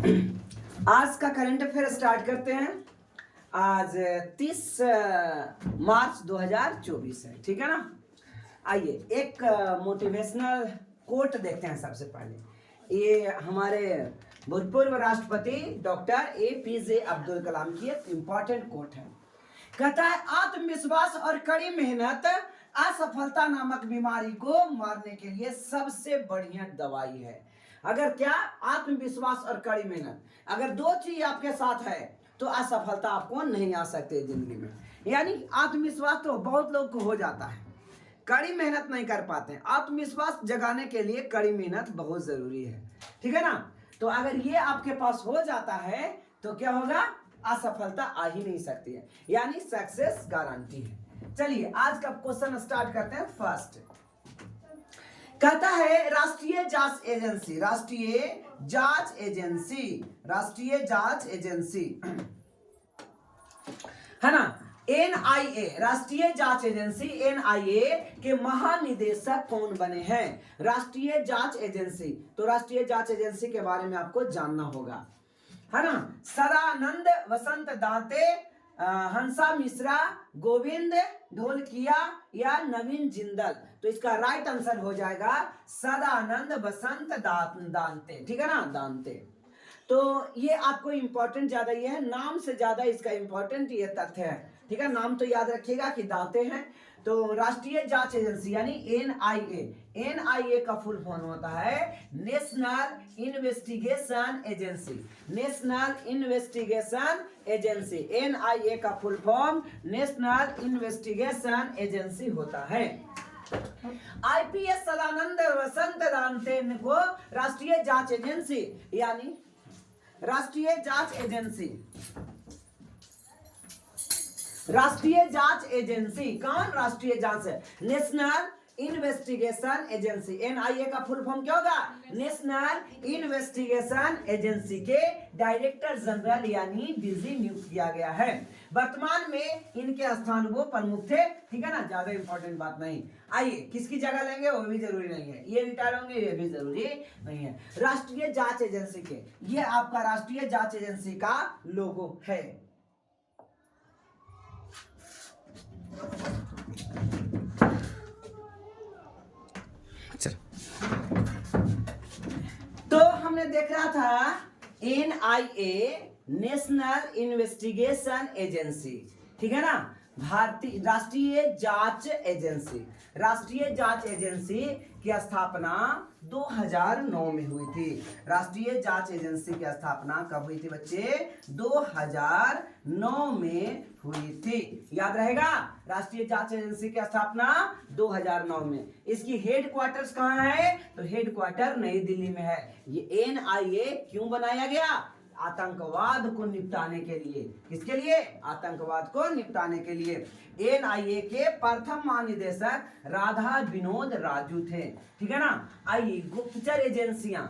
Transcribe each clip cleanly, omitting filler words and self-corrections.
आज का current affair start करते हैं। आज 30 मार्च 2024 है, ठीक है ना। आइए एक मोटिवेशनल कोट देखते हैं। सबसे पहले ये हमारे भूतपूर्व राष्ट्रपति डॉक्टर APJ अब्दुल कलाम की एक इम्पॉर्टेंट कोट है। कहता है, आत्मविश्वास और कड़ी मेहनत असफलता नामक बीमारी को मारने के लिए सबसे बढ़िया दवाई है। अगर क्या, आत्मविश्वास और कड़ी मेहनत, अगर दो चीज आपके साथ है तो असफलता आपको नहीं आ सकती जिंदगी में। यानी आत्मविश्वास तो बहुत लोग को हो जाता है, कड़ी मेहनत नहीं कर पाते। आत्मविश्वास जगाने के लिए कड़ी मेहनत बहुत जरूरी है, ठीक है ना। तो अगर ये आपके पास हो जाता है तो क्या होगा, असफलता आ ही नहीं सकती है, यानी सक्सेस गारंटी है। चलिए आज का क्वेश्चन स्टार्ट करते हैं। फर्स्ट कहता है, राष्ट्रीय जांच एजेंसी, राष्ट्रीय जांच एजेंसी, राष्ट्रीय जांच एजेंसी है ना, NIA, राष्ट्रीय जांच एजेंसी NIA के महानिदेशक कौन बने हैं? राष्ट्रीय जांच एजेंसी, तो राष्ट्रीय जांच एजेंसी के बारे में आपको जानना होगा, है ना। सदानंद वसंत दांते, हंसा मिश्रा, गोविंद ढोलकिया या नवीन जिंदल। तो इसका राइट आंसर हो जाएगा सदानंद वसंत दांते, ठीक है ना, दांते। तो ये आपको इंपॉर्टेंट ज्यादा ये है, नाम से ज्यादा इसका इंपॉर्टेंट ये तथ्य है, ठीक है। नाम तो याद रखिएगा कि दांते हैं। तो राष्ट्रीय जांच एजेंसी यानी NIA का फुल फॉर्म होता है national investigation agency, national investigation agency. NIA का full form national investigation agency होता है। IPS सदानंद वसंत दांते को राष्ट्रीय जांच एजेंसी यानी राष्ट्रीय जांच एजेंसी, राष्ट्रीय जांच एजेंसी कौन? राष्ट्रीय जांच है, नेशनल इन्वेस्टिगेशन एजेंसी। NIA का फुल फॉर्म क्या होगा? नेशनल इन्वेस्टिगेशन एजेंसी के डायरेक्टर जनरल यानी DG नियुक्त किया गया है। वर्तमान में इनके स्थान वो प्रमुख थे, ठीक है ना, ज्यादा इंपॉर्टेंट बात नहीं। आइए किसकी जगह लेंगे वो भी जरूरी नहीं है, ये रिटायर होंगे ये भी जरूरी नहीं है। राष्ट्रीय जांच एजेंसी के, ये आपका राष्ट्रीय जांच एजेंसी का लोगो है। तो हमने देख रहा था NIA नेशनल इन्वेस्टिगेशन एजेंसी, ठीक है ना, भारतीय राष्ट्रीय जांच एजेंसी। राष्ट्रीय जांच एजेंसी की स्थापना 2009 में हुई थी। राष्ट्रीय जांच एजेंसी की स्थापना कब हुई थी बच्चे? 2009 में हुई थी, याद रहेगा। राष्ट्रीय जांच एजेंसी की स्थापना 2009 में। इसकी हेड क्वार्टर्स कहाँ है? तो हेड क्वार्टर नई दिल्ली में है। ये NIA क्यों बनाया गया? आतंकवाद को निपटाने के लिए। किसके लिए? आतंकवाद को निपटाने के लिए। NIA के प्रथम महानिदेशक राधा विनोद राजू थे, ठीक है ना। आइए गुप्तचर एजेंसियां,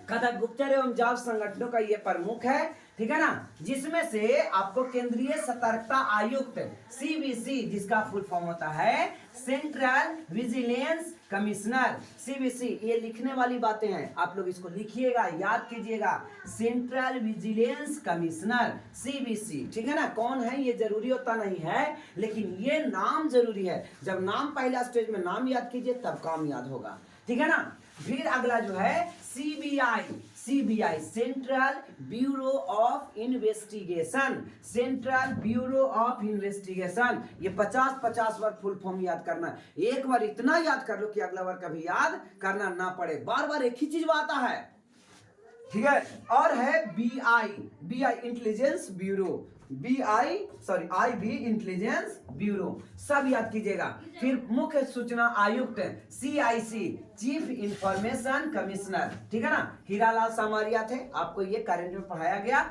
कथा गुप्तचर एवं जांच संगठनों का ये प्रमुख है, ठीक है ना, जिसमें से आपको केंद्रीय सतर्कता आयुक्त CVC, जिसका फुल फॉर्म होता है सेंट्रल विजिलेंस कमिश्नर, CVC। ये लिखने वाली बातें हैं, आप लोग इसको लिखिएगा, याद कीजिएगा, सेंट्रल विजिलेंस कमिश्नर CVC, ठीक है ना। कौन है ये जरूरी होता नहीं है, लेकिन ये नाम जरूरी है। जब नाम पहला स्टेज में नाम याद कीजिए तब काम याद होगा, ठीक है ना। फिर अगला जो है CBI, central bureau of investigation, central bureau of investigation. ये 50-50 बार फुल फॉर्म याद करना है। एक बार इतना याद कर लो कि अगला बार कभी याद करना ना पड़े, बार बार एक ही चीज आता है, ठीक है। और है BI intelligence bureau, IB intelligence bureau, सब याद कीजिएगा। फिर मुख्य सूचना आयुक्त CIC, चीफ इंफॉर्मेशन कमिश्नर, ठीक है ना। हीरालाल सामरिया थे, आपको ये करंट में पढ़ाया गया,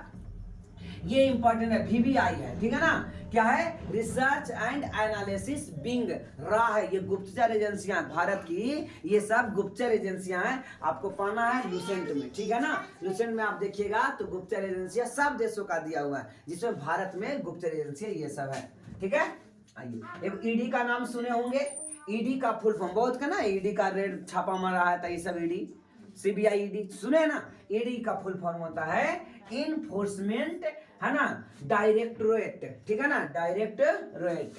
ये इंपॉर्टेंट है। VBI है, ठीक है ना, क्या है? रिसर्च एंड एनालिसिस विंग रहा है। ये गुप्तचर एजेंसियां भारत की, ये सब गुप्तचर एजेंसियां हैं, आपको पढ़ना है लुसेंट में, ठीक है ना। लुसेंट में आप देखिएगा तो गुप्तचर एजेंसियां सब देशों का दिया हुआ है, जिसमें भारत में गुप्तचर एजेंसियां ये सब है, ठीक है। आइए ED का नाम सुने होंगे, ED का फुल फॉर्म बहुत का ना, ED का रेड छापा मार रहा था, ये सब ED CBI ED सुने ना, ED का फुल फॉर्म होता है इन्फोर्समेंट, है ना, डायरेक्टोरेट, ठीक है ना, डायरेक्टोरेट,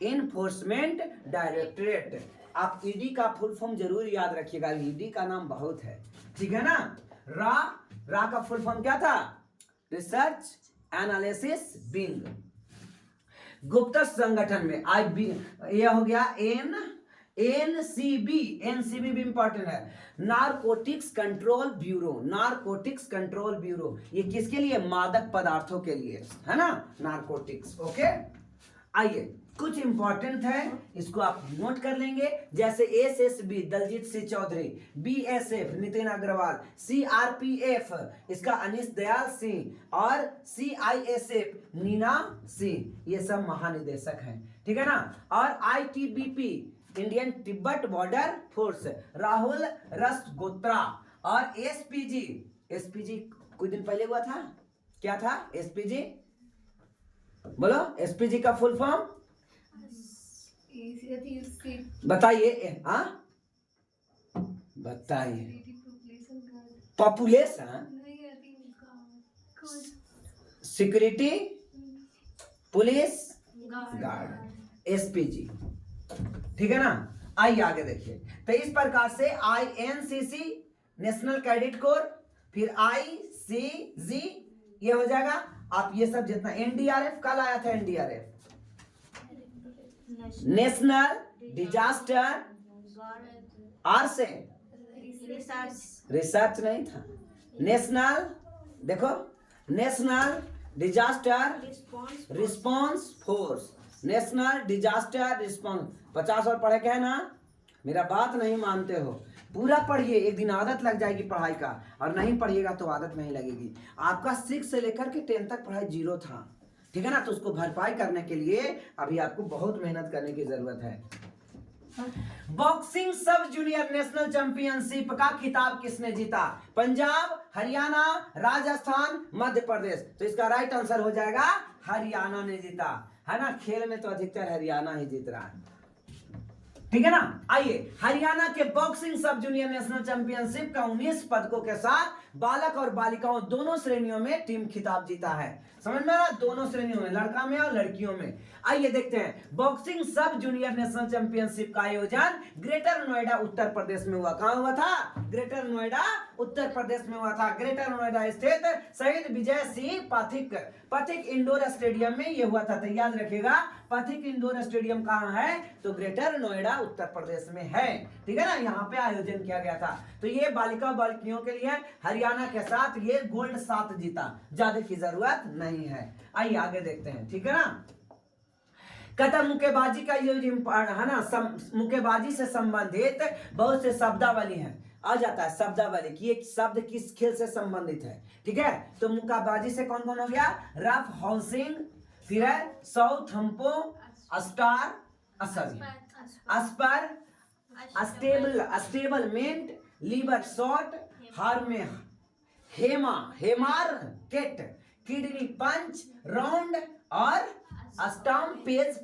इन्फोर्समेंट डायरेक्टोरेट। आप ED का फुल फॉर्म जरूर याद रखिएगा, ED का नाम बहुत है, ठीक है ना। रा का फुल फॉर्म क्या था? Research analysis wing. गुप्त संगठन में यह हो गया एनसीबी भी इंपॉर्टेंट है, narcotics control bureau, narcotics control bureau, ये किसके लिए? मादक पदार्थों के लिए, है ना, नारकोटिक्स। ओके, आइए कुछ इंपॉर्टेंट है, इसको आप नोट कर लेंगे, जैसे SSB Daljit Singh Chaudhary, BSF Nitin Agarwal, CRPF इसका अनीश दयाल सिंह, और सीआईएसएफ नीना सिंह, ये सब महानिदेशक हैं, ठीक है ना। और ITBP Indian Tibet border force Rahul रस्तोगिरा, और एसपीजी कुछ दिन पहले हुआ था, क्या था एसपीजी? बोलो एसपीजी का फुल फॉर्म बताइए, हाँ बताइए। Population security police guard, SPG, ठीक है ना। आइए आगे देखिए, तो इस प्रकार से INCC नेशनल कैडेट कोर, फिर ICG ये हो जाएगा। आप ये सब जितना NDRF कल आया था, NDRF नेशनल डिजास्टर आर से रिसर्च नहीं था, नेशनल, देखो national disaster response force, national disaster response. 50 और पढ़े के है ना, मेरा बात नहीं मानते हो, पूरा पढ़िए, एक दिन आदत लग जाएगी पढ़ाई का, और नहीं पढ़िएगा तो आदत नहीं लगेगी। आपका 6 से लेकर के 10 तक पढ़ाई 0 था, ठीक है ना, तो उसको भरपाई करने के लिए अभी आपको बहुत मेहनत करने की जरूरत है। बॉक्सिंग सब जूनियर नेशनल चैंपियनशिप का खिताब किसने जीता? पंजाब, हरियाणा, राजस्थान, मध्य प्रदेश। तो इसका राइट आंसर हो जाएगा हरियाणा ने जीता, है ना। खेल में तो अधिकतर हरियाणा ही जीत रहा है, ठीक है ना। आइए, हरियाणा के बॉक्सिंग सब जूनियर नेशनल चैंपियनशिप का 19 पदकों के साथ बालक और बालिकाओं दोनों श्रेणियों में टीम खिताब जीता है। समझ में आया? दोनों श्रेणियों में, लड़का में और लड़कियों में। आइए देखते हैं, बॉक्सिंग सब जूनियर नेशनल चैंपियनशिप का आयोजन ग्रेटर नोएडा उत्तर प्रदेश में हुआ। कहां हुआ था? ग्रेटर नोएडा उत्तर प्रदेश में हुआ था। ग्रेटर नोएडा स्थित शहीद विजय सिंह पथिक इंडोर स्टेडियम में यह हुआ था। तो याद रखिएगा, पथिक इंडोर स्टेडियम कहां है? तो ग्रेटर नोएडा उत्तर प्रदेश में है, ठीक है ना। यहाँ पे आयोजन किया गया था। तो ये बालिका बालिकाओं के लिए हरियाणा के साथ ये गोल्ड 7 जीता, ज्यादा की जरूरत नहीं है। आइए आगे देखते हैं, ठीक है ना। कहता मुक्केबाजी का ये है ना, मुक्केबाजी से संबंधित बहुत से शब्दावली हैं। आ जाता है शब्दावली कि एक शब्द किस खेल से संबंधित है, ठीक है। तो मुक्केबाजी से कौन कौन हो गया? रफ हाउसिंग, फिर है साउथ हम्पो, स्टार असर, अस्पर, स्टेबलमेंट, liver shot, hammer cat, kidney पंच, राउंड और स्टम्प पेज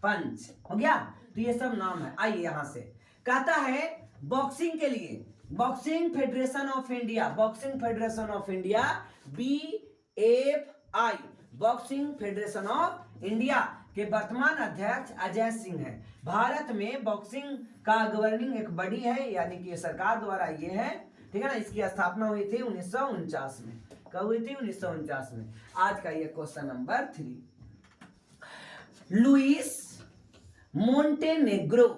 पंच। हो गया? तो ये सब नाम है। आइए यहां से कहता है बॉक्सिंग के लिए boxing federation of India, boxing federation of India BFI, boxing federation of India के वर्तमान अध्यक्ष अजय सिंह है। भारत में बॉक्सिंग का गवर्निंग एक बॉडी है, यानी कि सरकार द्वारा ये है, ठीक है ना। इसकी स्थापना हुई थी 1949 में। कब हुई थी? 1949 में। आज का ये क्वेश्चन नंबर 3। लुइस मोंटेनेग्रो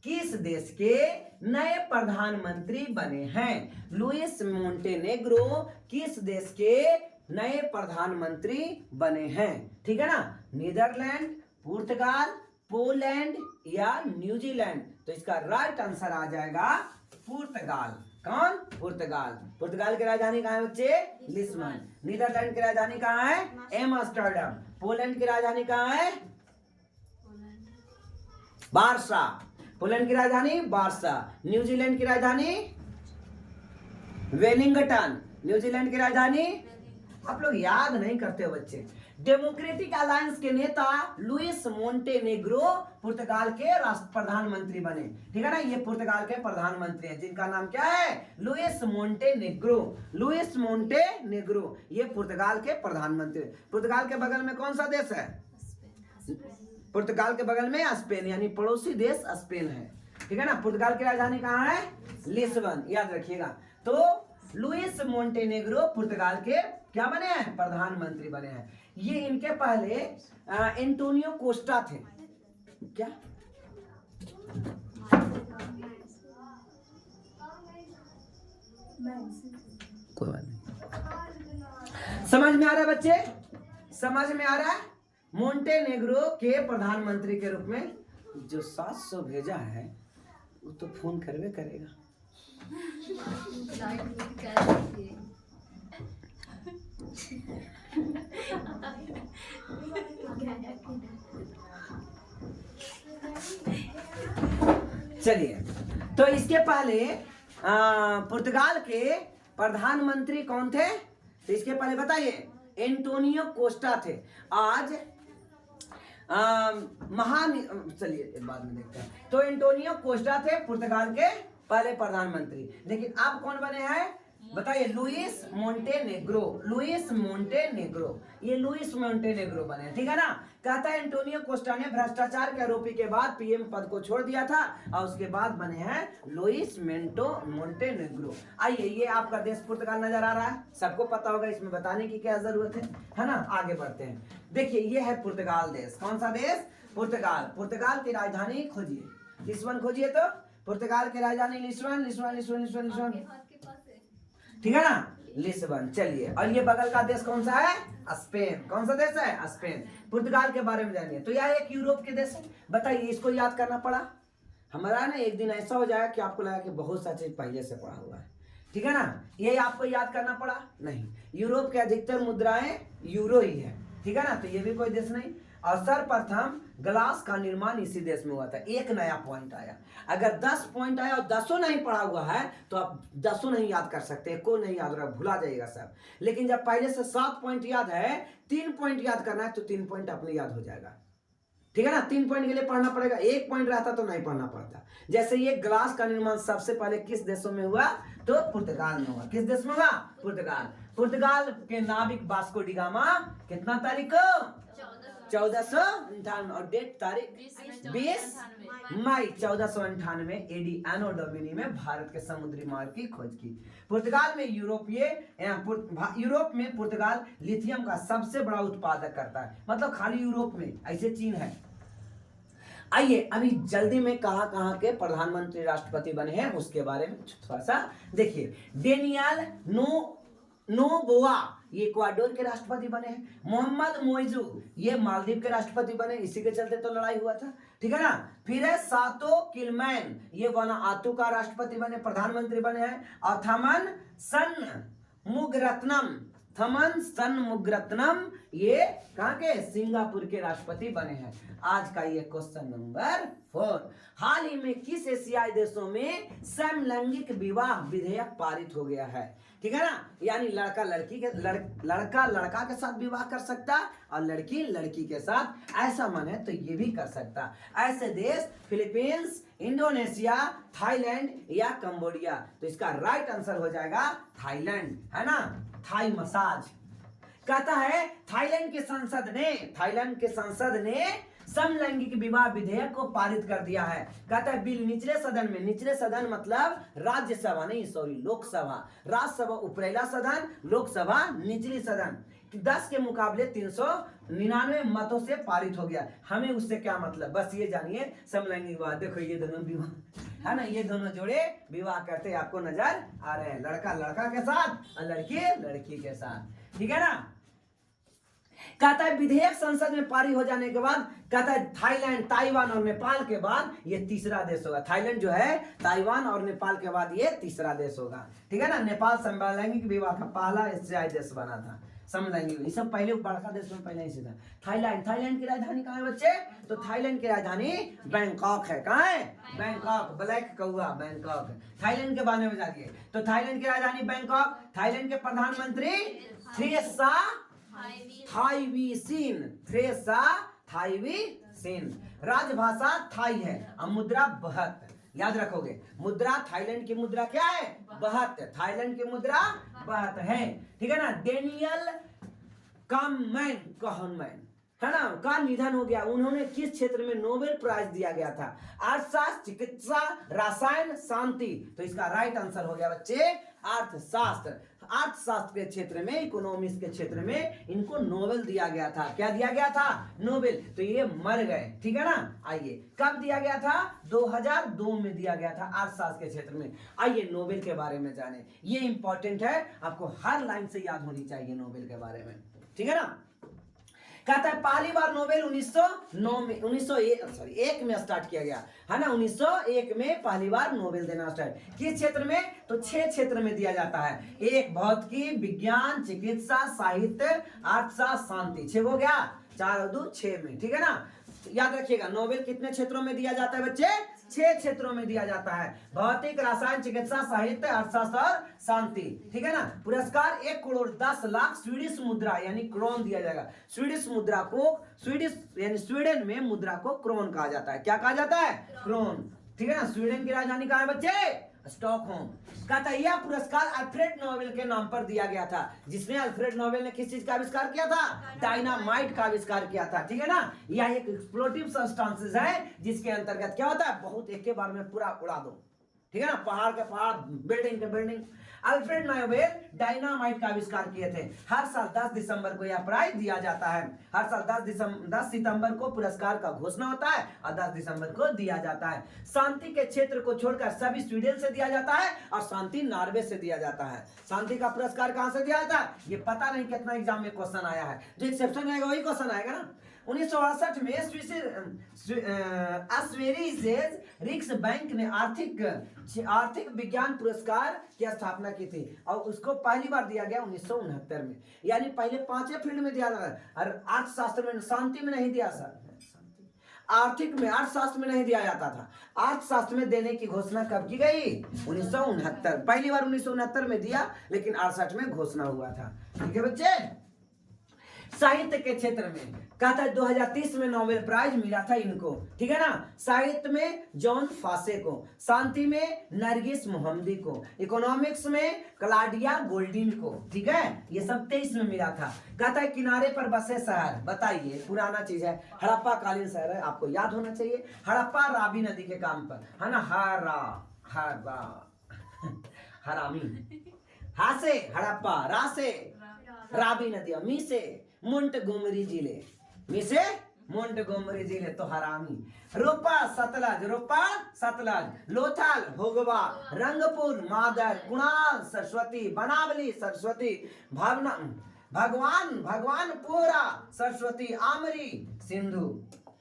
किस देश के नए प्रधानमंत्री बने हैं? लुइस मोंटेनेग्रो किस देश के नए प्रधानमंत्री बने हैं? ठीक है ना। नीदरलैंड, पुर्तगाल, पोलैंड या न्यूजीलैंड। तो इसका राइट आंसर आ जाएगा पुर्तगाल। कौन? पुर्तगाल। पुर्तगाल की राजधानी कहाँ है बच्चे? लिस्बन। नीदरलैंड की राजधानी कहाँ है? एम्स्टर्डम। पोलैंड की राजधानी कहाँ है? वार्सा। पोलैंड की राजधानी वार्सा। न्यूजीलैंड की राजधानी वेलिंगटन। न्यूजीलैंड की राजधानी, आप लोग याद नहीं करते हो बच्चे। डेमोक्रेटिक अलायंस के नेता लुइस मोंटेनेग्रो पुर्तगाल के राष्ट्र प्रधानमंत्री बने। ठीक है ना, ये पुर्तगाल के प्रधानमंत्री हैं जिनका नाम क्या है, लुइस मोंटेनेग्रो। लुइस मोंटेनेग्रो ये पुर्तगाल के प्रधानमंत्री। पुर्तगाल के बगल में कौन सा देश है, पुर्तगाल के बगल में स्पेन, यानी पड़ोसी देश स्पेन है। ठीक है ना। पुर्तगाल की राजधानी कहाँ है, लिस्बन, याद रखिएगा। तो लुइस मोंटेनेग्रो पुर्तगाल के क्या बने हैं, प्रधानमंत्री बने हैं। ये इनके पहले एंटोनियो कोस्टा थे। क्या कोई बात नहीं, समझ में आ रहा है बच्चे, समझ में आ रहा है। मोंटेनेग्रो के प्रधानमंत्री के रूप में जो 700 भेजा है वो तो फोन करवे करेगा। चलिए, तो इसके पहले पुर्तगाल के प्रधानमंत्री कौन थे, तो इसके पहले बताइए एंटोनियो कोस्टा थे। आज महान, चलिए बाद में देखते हैं। तो एंटोनियो कोस्टा थे पुर्तगाल के पहले प्रधानमंत्री। लेकिन अब कौन बने हैं बताइए, लुइस मोंटेनेग्रो। लुइस मोंटेनेग्रो, ये लुइस मोंटेनेग्रो बने। ठीक है ना। कहता है एंटोनियो कोस्टा ने भ्रष्टाचार के आरोपी के बाद पीएम पद को छोड़ दिया था और उसके बाद बने हैं लुइस मोंटेनेग्रो। आइए, ये आपका देश पुर्तगाल नजर आ रहा है, सबको पता होगा, इसमें बताने की क्या जरूरत है ना। आगे बढ़ते हैं। देखिए, ये है पुर्तगाल देश। कौन सा देश, पुर्तगाल। पुर्तगाल की राजधानी खोजिए, लिस्बन खोजिए। तो पुर्तगाल की राजधानी Lisbon, Lisbon, Lisbon, Lisbon, Lisbon, ठीक है ना, लिस्बन। चलिए, और ये बगल का देश कौन सा है, स्पेन। कौन सा देश है, स्पेन। पुर्तगाल के बारे में जानिए। तो यह एक यूरोप के देश है। बताइए, इसको याद करना पड़ा हमारा ना, एक दिन ऐसा हो जाएगा कि आपको लगा कि बहुत सा चीज पहले से पढ़ा हुआ है। ठीक है ना, ये आपको याद करना पड़ा नहीं। यूरोप के अधिकतर मुद्राएं यूरो ही है। ठीक है ना, तो ये भी कोई देश नहीं। और सर्वप्रथम ग्लास का निर्माण इसी देश में हुआ था। एक नया पॉइंट आया, अगर 10 पॉइंट आया और 10 नहीं पढ़ा हुआ है तो आप 10 नहीं याद कर सकते, को नहीं याद रहा, भुला जाएगा सब। लेकिन जब पहले से 7 पॉइंट याद है, 3 पॉइंट याद करना है तो 3 पॉइंट अपने याद हो जाएगा। ठीक है ना, 3 पॉइंट के लिए पढ़ना पड़ेगा। 1 पॉइंट रहता तो नहीं पढ़ना पड़ता। जैसे ये ग्लास का निर्माण सबसे पहले किस देशों में हुआ, तो पुर्तगाल में हुआ। किस देश में हुआ, पुर्तगाल। पुर्तगाल के नाविक वास्को डी गामा कितना तारीख को, 1498, और डेट तारीख 20 मई 1498 एडी एनो डोमिनी में भारत के समुद्री मार्ग की खोज की। पुर्तगाल में यूरोप में पुर्तगाल लिथियम का सबसे बड़ा उत्पादक करता है। मतलब खाली यूरोप में, ऐसे चीन है। आइए, अभी जल्दी में कहाँ के प्रधानमंत्री राष्ट्रपति बने हैं उसके बारे में थोड़ा सा देखिए। डेनियल नोबोआ ये इक्वाडोर के राष्ट्रपति बने हैं। मोहम्मद मोइजू ये मालदीव के राष्ट्रपति बने, इसी के चलते तो लड़ाई हुआ था। ठीक है ना। फिर है सातो किलमैन, ये वनातु का राष्ट्रपति बने, प्रधानमंत्री बने हैं। और थमन सनमुगरत्नम ये कहाँ के, सिंगापुर के राष्ट्रपति बने हैं। आज का ये क्वेश्चन नंबर 4। हाल ही में किस एशियाई देशों में समलैंगिक विवाह विधेयक पारित हो गया है। ठीक है ना, यानी लड़का लड़का के साथ विवाह कर सकता और लड़की लड़की के साथ, ऐसा मन है तो ये भी कर सकता। ऐसे देश फिलीपींस, इंडोनेशिया, थाईलैंड या कंबोडिया। तो इसका राइट आंसर हो जाएगा थाईलैंड, है ना। Thai massage. कहता है थाईलैंड के संसद ने समलैंगिक विवाह विधेयक को पारित कर दिया है। कहता है बिल निचले सदन में, निचले सदन मतलब राज्यसभा नहीं, सॉरी लोकसभा। राज्यसभा उपरेला सदन, लोकसभा निचली सदन, 10 के मुकाबले 399 मतों से पारित हो गया। हमें उससे क्या मतलब, बस ये जानिए समलैंगिक विवाह। देखो ये दोनों विवाह है ना, ये दोनों जोड़े विवाह करते आपको नजर आ रहे हैं, लड़का लड़का के साथ और लड़की लड़की के साथ। ठीक है ना। कहता है विधेयक संसद में पारित हो जाने के बाद, कहता है थाईलैंड, ताइवान और नेपाल के बाद ये तीसरा देश होगा। थाईलैंड जो है ताइवान और नेपाल के बाद ये तीसरा देश होगा। ठीक है ना। नेपाल समलैंगिक विवाह का पहला एशियाई देश बना था। समलैंगिक, ये सब पहले बड़का देश में पहले ही था। थाईलैंड की राजधानी कहाँ है बच्चे, तो थाईलैंड की राजधानी बैंकॉक है। कहाँ है, बैंकॉक, ब्लैक कौआ बैंकॉक। थाईलैंड के बारे में जानिए। तो थाईलैंड की राजधानी बैंकॉक। थाईलैंड के प्रधानमंत्री थ्रेसा थाईवीसिन, थ्रेसा थाईवीसिन। राजभाषा थाई है और मुद्रा बहत। याद रखोगे, मुद्रा थाईलैंड की मुद्रा क्या है? बहत। थाईलैंड की मुद्रा बहत है, ठीक है ना। डेनियल काहनमैन है ना, का निधन हो गया। उन्होंने किस क्षेत्र में नोबेल प्राइज दिया गया था? अर्थशास्त्र, चिकित्सा, रसायन, शांति। तो इसका राइट आंसर हो गया बच्चे अर्थशास्त्र। अर्थशास्त्र के क्षेत्र में, इकोनॉमिक्स के क्षेत्र में इनको नोबेल दिया गया था। क्या दिया गया था? नोबेल। तो ये मर गए, ठीक है ना। आइए, कब दिया गया था? 2002 में दिया गया था अर्थशास्त्र के क्षेत्र में। आइए नोबेल के बारे में जाने, ये इंपॉर्टेंट है, आपको हर लाइन से याद होनी चाहिए नोबेल के बारे में, ठीक है ना। कहता है पहली बार नोबेल 1901 में स्टार्ट किया गया है ना। 1901 में पहली बार नोबेल देना स्टार्ट। किस क्षेत्र में? तो 6 क्षेत्र में दिया जाता है। एक भौतिकी, विज्ञान, चिकित्सा, साहित्य, अर्थशास्त्र, शांति। 6 हो गया, 4 और 2 6 में, ठीक है ना। याद रखिएगा नोबेल कितने क्षेत्रों में दिया जाता है बच्चे? 6 क्षेत्रों में दिया जाता है। भौतिक, रसायन, चिकित्सा, साहित्य, अर्थशास्त्र और शांति, ठीक है ना। पुरस्कार 1,10,00,000 स्वीडिश मुद्रा यानी क्रोन दिया जाएगा। स्वीडिश मुद्रा को, स्वीडिश यानी स्वीडन में मुद्रा को क्रोन कहा जाता है। क्या कहा जाता है? क्रोन, ठीक है ना। स्वीडन की राजधानी कहाँ है बच्चे? स्टॉकहोम। कहता है यह पुरस्कार अल्फ्रेड नोबेल के नाम पर दिया गया था। जिसने अल्फ्रेड नोबेल ने किस चीज का आविष्कार किया था? डायनामाइट का आविष्कार किया था, ठीक है ना। यह एक एक्सप्लोसिव सब्सटेंसेस है जिसके अंतर्गत क्या होता है? बहुत एक के बार में पूरा उड़ा दो, ठीक है ना। पहाड़ के पहाड़, बिल्डिंग के बिल्डिंग। अल्फ्रेड नोबेल डायनामाइट का आविष्कार किए थे। हर साल 10 दिसंबर को यह प्राइज दिया जाता है। हर साल 10 सितंबर को पुरस्कार का घोषणा होता है और 10 दिसंबर को दिया जाता है। शांति के क्षेत्र को छोड़कर सभी स्वीडन से दिया जाता है और शांति नॉर्वे से दिया जाता है। शांति का पुरस्कार कहां से दिया जाता है? ये पता नहीं कितना एग्जाम में क्वेश्चन आया है। जो एक्सेप्शन आएगा वही क्वेश्चन आएगा ना। 1968 में स्वेरिजेस रिक्स बैंक ने आर्थिक विज्ञान पुरस्कार की स्थापना की थी और उसको पहली बार दिया गया 1969 में। यानी पहले 5 फील्ड में दिया जाता है और अर्थशास्त्र में, शांति में नहीं दिया सर, आर्थिक में, अर्थशास्त्र में नहीं दिया जाता था। अर्थशास्त्र में देने की घोषणा कब की गई? 1969। पहली बार 1969 में दिया, लेकिन 68 में घोषणा हुआ था, ठीक है बच्चे। साहित्य के क्षेत्र में कहता है 2030 में नोबेल प्राइज मिला था इनको, ठीक है ना। साहित्य में जॉन फासे को, शांति में नरगिस मोहम्मदी को, इकोनॉमिक्स में क्लाडिया गोल्डिन को, ठीक है। ये सब 23 में मिला था। कहता है किनारे पर बसे शहर, बताइए, पुराना चीज है, हड़प्पा कालीन शहर है, आपको याद होना चाहिए। हड़प्पा रावी नदी के काम पर है ना। हरामी, हासे हड़प्पा, रासे रावी नदी, मी से मोंटगोमरी जिले, मी से मोंटगोमरी जिले तो हरामी। रोपा सतलज, लोथल भोगवा, रंगपुर मादर, कुणाल सरस्वती, बनावली सरस्वती, भगवानपुरा सरस्वती,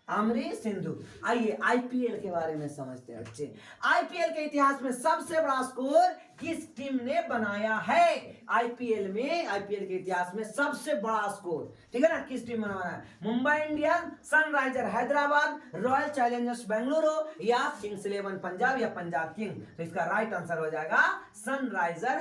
आमरी सिंधु। आइए आईपीएल के बारे में समझते हैं बच्चे। आईपीएल के इतिहास में सबसे बड़ा स्कोर किस टीम ने बनाया है? आईपीएल के इतिहास में सबसे बड़ा स्कोर, ठीक है ना, किस टीम ने बनाया है? Mumbai Indians, Sunriser Hyderabad, royal Challengers Bengaluru या किंग्स 11 पंजाब या पंजाब किंग। तो इसका राइट आंसर हो जाएगा सनराइजर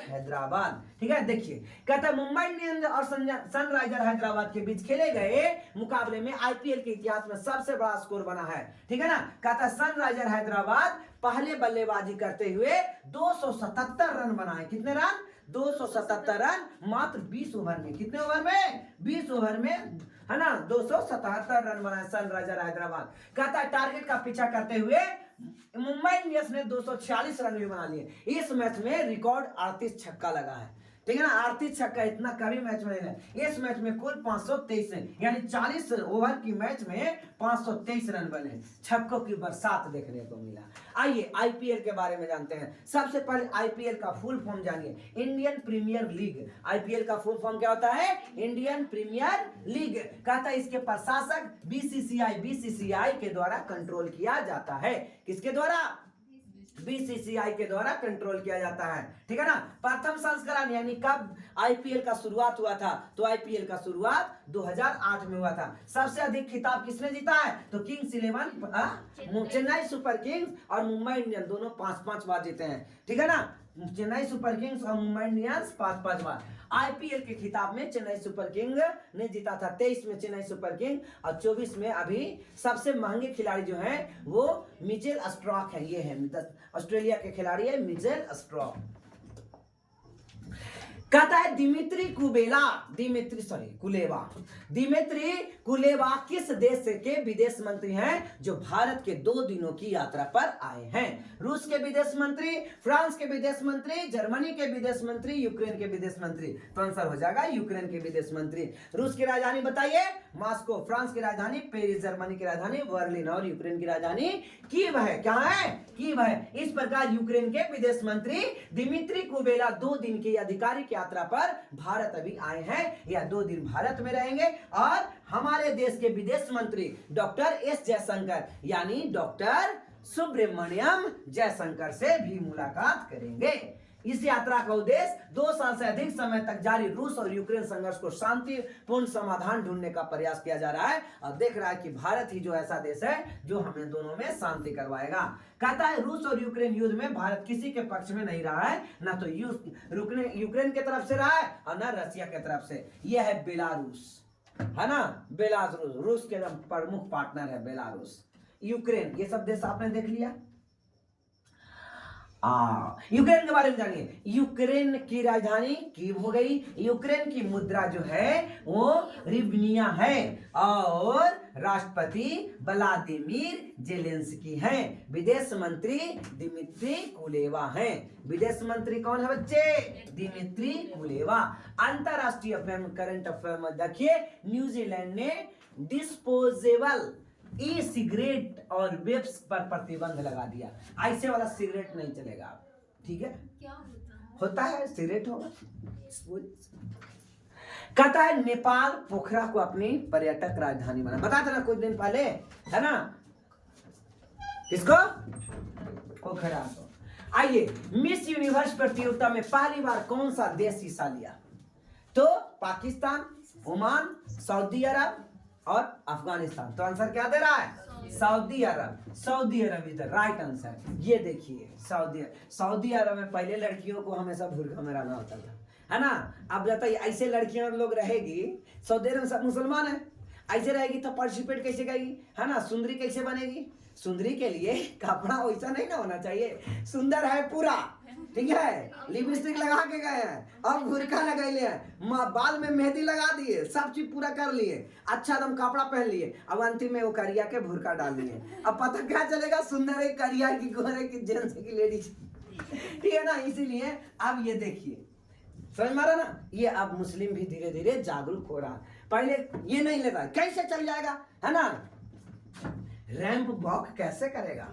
हैदराबाद, ठीक है। देखिए कहता है मुंबई इंडियंस और सनराइजर हैदराबाद के बीच खेले गए मुकाबले में आईपीएल के इतिहास में सबसे बड़ा स्कोर बना है, ठीक है ना। कहता है सनराइजर हैदराबाद पहले बल्लेबाजी करते हुए 277 रन बनाए। कितने रन? 277 रन मात्र 20 ओवर में। कितने ओवर में? 20 ओवर में, है ना। 277 रन बनाए सनराइजर हैदराबाद। कहता है टारगेट का पीछा करते हुए मुंबई इंडियंस ने 246 रन भी बना लिए। इस मैच में रिकॉर्ड 38 छक्का लगा है, ठीक है ना। 38 छक्का इतना कभी मैच में नहीं है। इस मैच में कुल 523 रन, यानी 40 ओवर की मैच में 523 रन बने। छक्कों की बरसात देखने को मिला। आइए आईपीएल के बारे में जानते हैं। सबसे पहले आईपीएल का फुल फॉर्म जानिए, इंडियन प्रीमियर लीग। आईपीएल का फुल फॉर्म क्या होता है? Indian Premier League. कहता है इसके प्रशासक बीसीसीआई के द्वारा कंट्रोल किया जाता है। किसके द्वारा? बीसीसीआई के द्वारा कंट्रोल किया जाता है, ठीक है ना। प्रथम संस्करण यानी कब आईपीएल का शुरुआत हुआ था? तो आईपीएल का शुरुआत 2008 में हुआ था। सबसे अधिक खिताब किसने जीता है? तो किंग्स 11, चेन्नई सुपर किंग्स और मुंबई इंडियंस दोनों 5-5 बार जीते हैं, ठीक है ना। चेन्नई सुपर किंग्स और मुंबई इंडियंस 5-5 बार। आईपीएल के खिताब में चेन्नई सुपर किंग ने जीता था, 23 में चेन्नई सुपर किंग और 24 में अभी सबसे महंगे खिलाड़ी जो हैं वो मिचेल स्ट्रॉक है। ये है ऑस्ट्रेलिया के खिलाड़ी है मिचेल स्ट्रॉक। कहता है दिमित्री कुलेबा किस देश के विदेश मंत्री हैं जो भारत के 2 दिनों की यात्रा पर आए हैं? रूस के विदेश मंत्री, फ्रांस के विदेश मंत्री, जर्मनी के विदेश मंत्री, यूक्रेन के विदेश मंत्री। तो आंसर हो जाएगा यूक्रेन के विदेश मंत्री। रूस की राजधानी बताइए मॉस्को, फ्रांस की राजधानी पेरिस, जर्मनी की राजधानी बर्लिन और यूक्रेन की राजधानी कीव है। क्या है? कीव है। इस प्रकार यूक्रेन के विदेश मंत्री दिमित्री कुलेबा 2 दिन की आधिकारिक यात्रा पर भारत अभी आए हैं, या 2 दिन भारत में रहेंगे और हमारे देश के विदेश मंत्री डॉक्टर एस जयशंकर यानी डॉक्टर सुब्रमण्यम जयशंकर से भी मुलाकात करेंगे। इस यात्रा का उद्देश्य 2 साल से अधिक समय तक जारी रूस और यूक्रेन संघर्ष को शांतिपूर्ण समाधान ढूंढने का प्रयास किया जा रहा है और देख रहा है कि भारत ही जो ऐसा देश है जो हमें दोनों में शांति करवाएगा। कहता है रूस और यूक्रेन युद्ध में भारत किसी के पक्ष में नहीं रहा है, ना तो यूक्रेन के तरफ से रहा है और ना रशिया के तरफ से। यह है बेलारूस, है ना, बेलारूस रूस के प्रमुख पार्टनर है बेलारूस। यूक्रेन, ये सब देश आपने देख लिया। यूक्रेन के बारे में जानिए। यूक्रेन की राजधानी कीव हो गई। यूक्रेन की मुद्रा जो है वो रिवनिया है और राष्ट्रपति व्लादिमीर जेलेंस्की हैं। विदेश मंत्री दिमित्री कुलेबा हैं। विदेश मंत्री कौन है बच्चे? Dmytro Kuleba. अंतरराष्ट्रीय अफेयर, करंट अफेयर में देखिए न्यूजीलैंड ने डिस्पोजेबल ई सिगरेट और वेप्स पर प्रतिबंध लगा दिया। ऐसे वाला सिगरेट नहीं चलेगा, ठीक है? क्या होता है सिगरेट होगा। कहता है नेपाल पोखरा को अपनी पर्यटक राजधानी बना। बताया था ना कुछ दिन पहले, है ना? किसको? पोखरा को। आइए, मिस यूनिवर्स प्रतियोगिता में पहली बार कौन सा देश हिस्सा लिया? तो पाकिस्तान, ओमान, सऊदी अरब और अफगानिस्तान। तो आंसर क्या दे रहा है? Saudi Arab. Saudi Arab is the right answer. ये देखिए सऊदी अरब में पहले लड़कियों को हमेशा बुर्का में रहना होता था, है ना? अब जाता है ऐसे लड़कियां लोग रहेगी, सऊदी अरब सब मुसलमान है, ऐसे रहेगी तो पार्टिसिपेट कैसे करेगी, है ना? सुंदरी कैसे बनेगी? सुंदरी के लिए कपड़ा वैसा नहीं ना होना चाहिए, सुंदर है पूरा, ठीक है? लिपस्टिक लगा के गए हैं, अब बुर्का लगाइले हैं, बाल में मेहंदी लगा दिए, सब चीज पूरा कर लिए, अच्छा एकदम कपड़ा पहन लिए, अब अंतिम में वो करिया के बुर्का डाल लिए। अब पता क्या चलेगा सुंदर है करिया की, गोरे की, जेंट्स की, लेडीज, ठीक है ना? इसीलिए अब ये देखिए, समझ मारा ना? ये अब मुस्लिम भी धीरे धीरे जागरूक हो रहा है। पहले ये नहीं लेता, कैसे चल जाएगा, है ना? रैंप वॉक कैसे करेगा,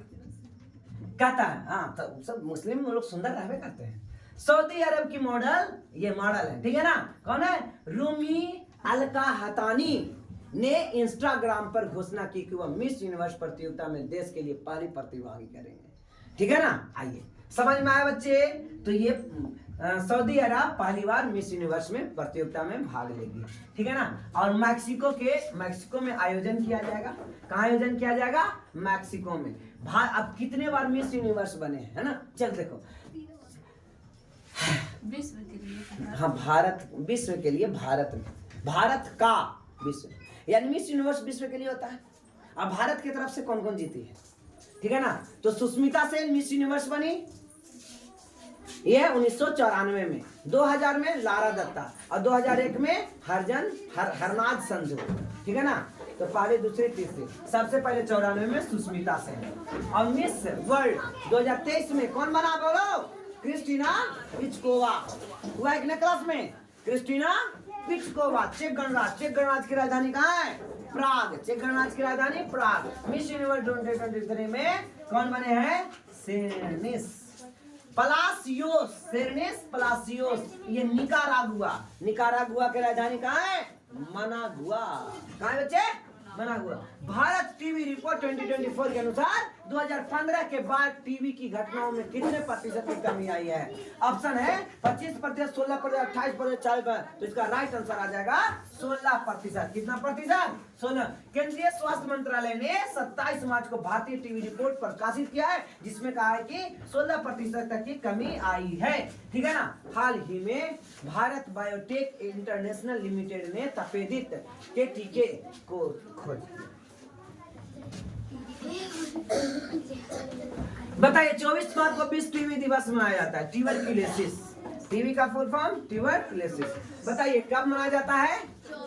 कहता है। हाँ, तो सब मुस्लिम लोग सुंदर रहते करते हैं। सऊदी अरब की मॉडल, ये मॉडल है, ठीक है ना? कौन है? रूमी अलका हतानी ने इंस्टाग्राम पर घोषणा की कि वह मिस यूनिवर्स प्रतियोगिता में देश के लिए पहली प्रतिभागी करेंगे, ठीक है ना? आइए, समझ में आया बच्चे? तो ये सऊदी अरब पहली बार मिस यूनिवर्स में प्रतियोगिता में भाग लेगी, ठीक है ना? और मैक्सिको में आयोजन किया जाएगा। कहाँ आयोजन किया जाएगा? मैक्सिको में। अब कितने बार मिस यूनिवर्स बने, है ना? चल देखो, विश्व के लिए। हाँ, भारत, विश्व के लिए, भारत में, भारत का विश्व, यानी मिस यूनिवर्स विश्व के लिए होता है। अब भारत की तरफ से कौन कौन जीती है, ठीक है ना? तो सुष्मिता सेन मिस यूनिवर्स बनी, यह 1994 में, 2000 में लारा दत्ता और 2001 में हरनाज संधू, ठीक है ना? तो पहले, दूसरे, तीसरे, सबसे पहले 94 में सुष्मिता सेन। और मिस वर्ल्ड 2023 में कौन बना बोलो? क्रिस्टीना पिचकोवा। हुआ एक क्लास में, क्रिस्टीना पिचकोवा। चेक गणराज्य की राजधानी कहाँ है? प्राग। चेक गणराज्य की राजधानी प्राग। मिस यूनिवर्स 2023 में कौन बने हैं? सेरेनिस पलासियोस। ये निकारागुआ की राजधानी कहाँ है? मनागुआ। कहाँ है बच्चे? मनागुआ। भारत टीवी रिपोर्ट 2024 के अनुसार 2015 के बाद टीवी की घटनाओं में कितने प्रतिशत की कमी आई है? ऑप्शन है 25%, 16%, 28%, 40%। तो इसका राइट आंसर आ जाएगा 16%। कितना प्रतिशत? 16। केंद्रीय स्वास्थ्य मंत्रालय ने 27 मार्च को भारतीय टीवी रिपोर्ट प्रकाशित किया है, जिसमें कहा है कि 16% तक की कमी आई है। ठीक है ना। हाल ही में भारत बायोटेक इंटरनेशनल लिमिटेड ने तपेदिक के टीके को खोज। बताइए 24 मार्च को विश्व टीबी दिवस मनाया जाता है। ट्यूबरक्यूलोसिस, टीबी का फुल फॉर्म ट्यूबरक्यूलोसिस। बताइए कब मनाया जाता है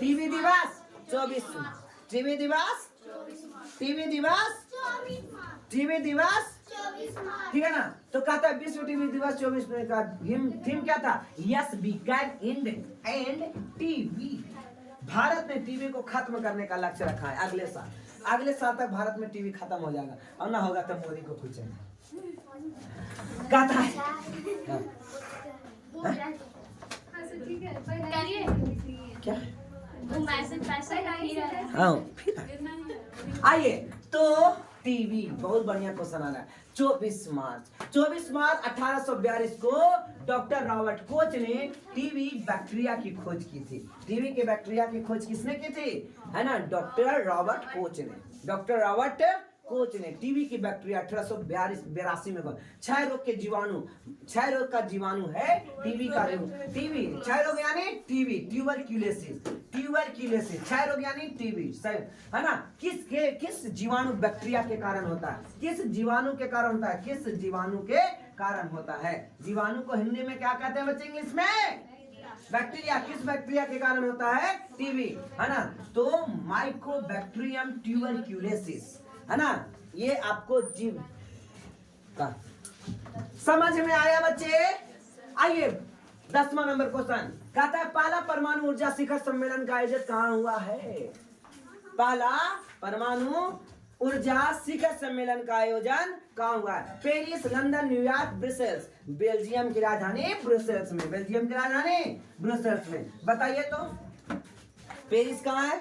टीबी दिवस? 24। टीबी दिवस, टीबी दिवस, टीबी दिवस, ठीक है ना। तो कहता है विश्व टीबी दिवस 24 में का थीम क्या था? Yes we can end TB. Bharat ने टीबी को खत्म करने का लक्ष्य रखा है। अगले साल तक भारत में टीबी खत्म हो जाएगा, और ना होगा तो मोदी को पूछेंगे। कहता है क्या? आइए तो टीवी बहुत बढ़िया क्वेश्चन आ रहा है। 24 मार्च 1842 को डॉक्टर रॉबर्ट कोच ने टीबी बैक्टीरिया की खोज की थी। टीबी के बैक्टीरिया की खोज किसने की थी? है ना, डॉक्टर रॉबर्ट कोच ने। डॉक्टर रॉबर्ट कोच ने टीबी की बैक्टीरिया 1882 में क्षय रोग का जीवाणु है टीबी का टीबी। क्षय रोग यानी टीबी, ट्यूबरक्यूलोसिस क्षय रोग यानी टीबी, है ना। किस जीवाणु बैक्टीरिया के कारण होता है? किस जीवाणु के कारण होता है? किस जीवाणु के कारण होता है? जीवाणु को हिंदी में क्या कहते हैं बच्चे? इंग्लिश में बैक्टीरिया। किस बैक्टीरिया के कारण होता है? टीबी, है ना। तो माइकोबैक्टीरियम ट्यूबरक्यूलोसिस, है ना। ये आपको जीव का समझ में आया बच्चे? आइए 10वां नंबर क्वेश्चन कहता है पहला परमाणु ऊर्जा शिखर सम्मेलन का आयोजन कहाँ हुआ है? पहला परमाणु ऊर्जा शिखर सम्मेलन का आयोजन कहाँ हुआ है? Paris, London, New York, Brussels. Belgium की राजधानी ब्रसेल्स में। बेल्जियम की राजधानी ब्रसेल्स में। बताइए तो पेरिस कहाँ है?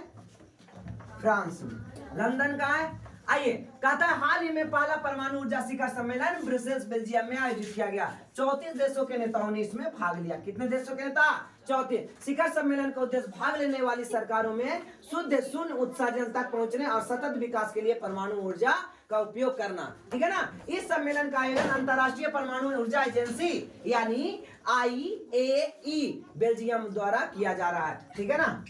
फ्रांस में। लंदन कहाँ है? आइए कहता है हाल ही में पहला परमाणु ऊर्जा शिखर सम्मेलन ब्रसेल्स बेल्जियम में आयोजित किया गया। 34 देशों के नेताओं ने इसमें भाग लिया। कितने देशों के नेता? 34। शिखर सम्मेलन का उद्देश्य भाग लेने वाली सरकारों में शुद्ध शून्य उत्सर्जन तक पहुंचने और सतत विकास के लिए परमाणु ऊर्जा का उपयोग करना। ठीक है ना। इस सम्मेलन का आयोजन अंतर्राष्ट्रीय परमाणु ऊर्जा एजेंसी यानी IAEA बेल्जियम द्वारा किया जा रहा है। ठीक है ना।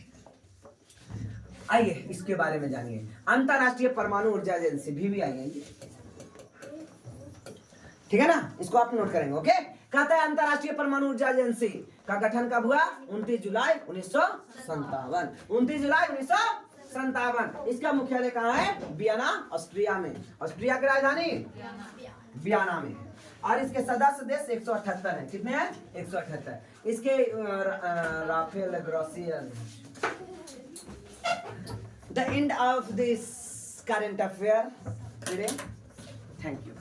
आइए इसके बारे में जानिए। अंतरराष्ट्रीय परमाणु ऊर्जा एजेंसी VVI है, ठीक है ना। इसको आप नोट करेंगे। ओके। कहता है अंतरराष्ट्रीय परमाणु ऊर्जा एजेंसी का गठन कब हुआ? 29 जुलाई 1957। 29 जुलाई 1957। इसका मुख्यालय कहाँ है? वियना, ऑस्ट्रिया में। ऑस्ट्रिया की राजधानी वियना में। और इसके सदस्य देश 178 है। कितने हैं? 178। इसके Rafael Grossi. The end of this current affair today. Thank you.